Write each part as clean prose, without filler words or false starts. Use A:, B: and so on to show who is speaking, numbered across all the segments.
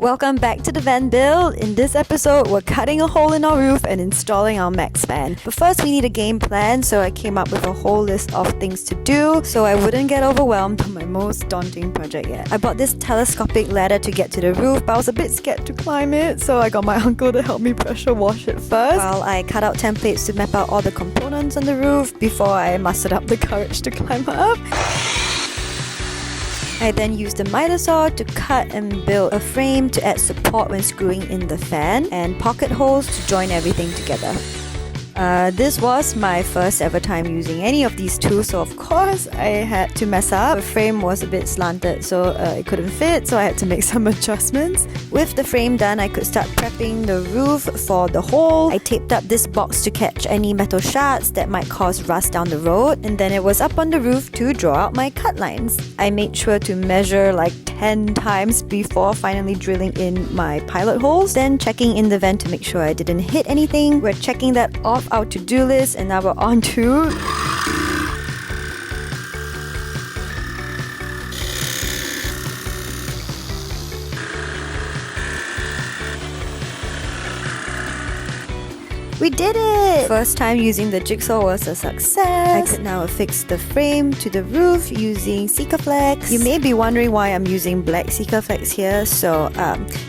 A: Welcome back to the van build. In this episode, we're cutting a hole in our roof and installing our max fan. But first we need a game plan, so I came up with a whole list of things to do so I wouldn't get overwhelmed on my most daunting project yet. I bought this telescopic ladder to get to the roof, but I was a bit scared to climb it, so I got my uncle to help me pressure wash it first while I cut out templates to map out all the components on the roof before I mustered up the courage to climb up. I then used a miter saw to cut and build a frame to add support when screwing in the fan and pocket holes to join everything together. This was my first ever time using any of these tools, so of course I had to mess up. The frame was a bit slanted, so it couldn't fit, so I had to make some adjustments. With the frame done, I could start prepping the roof for the hole. I taped up this box to catch any metal shards that might cause rust down the road, and then it was up on the roof to draw out my cut lines. I made sure to measure like 10 times before finally drilling in my pilot holes, then checking in the vent to make sure I didn't hit anything. We're checking that off our to-do list, and now we're on to we did it! First time using the jigsaw was a success. I could now affix the frame to the roof using Sikaflex. You may be wondering why I'm using black Sikaflex here. So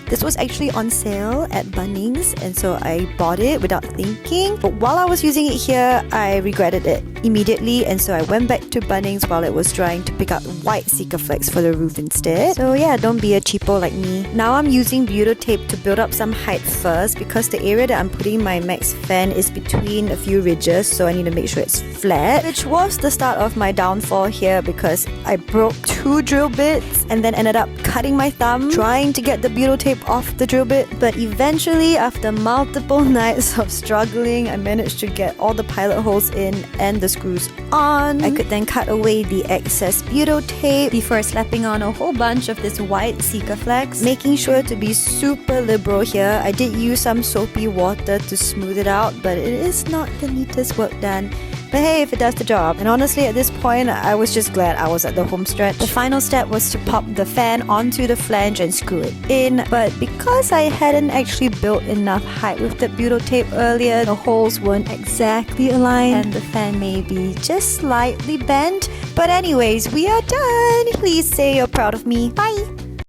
A: this was actually on sale at Bunnings, and so I bought it without thinking. But while I was using it here, I regretted it immediately, and so I went back to Bunnings while it was drying to pick up white Sikaflex for the roof instead. So yeah, don't be a cheapo like me. Now I'm using butyl tape to build up some height first, because the area that I'm putting my max fan is between a few ridges, so I need to make sure it's flat, which was the start of my downfall here because I broke 2 drill bits and then ended up cutting my thumb trying to get the butyl tape off the drill bit. But eventually, after multiple nights of struggling, I managed to get all the pilot holes in and the screws on. I could then cut away the excess butyl tape before slapping on a whole bunch of this white Sikaflex, making sure to be super liberal here. I did use some soapy water to smooth it out, but it is not the neatest work done. But hey, if it does the job. And honestly, at this point, I was just glad I was at the home stretch. The final step was to pop the fan onto the flange and screw it in. But because I hadn't actually built enough height with the butyl tape earlier, the holes weren't exactly aligned and the fan may be just slightly bent. But anyways, we are done. Please say you're proud of me. Bye!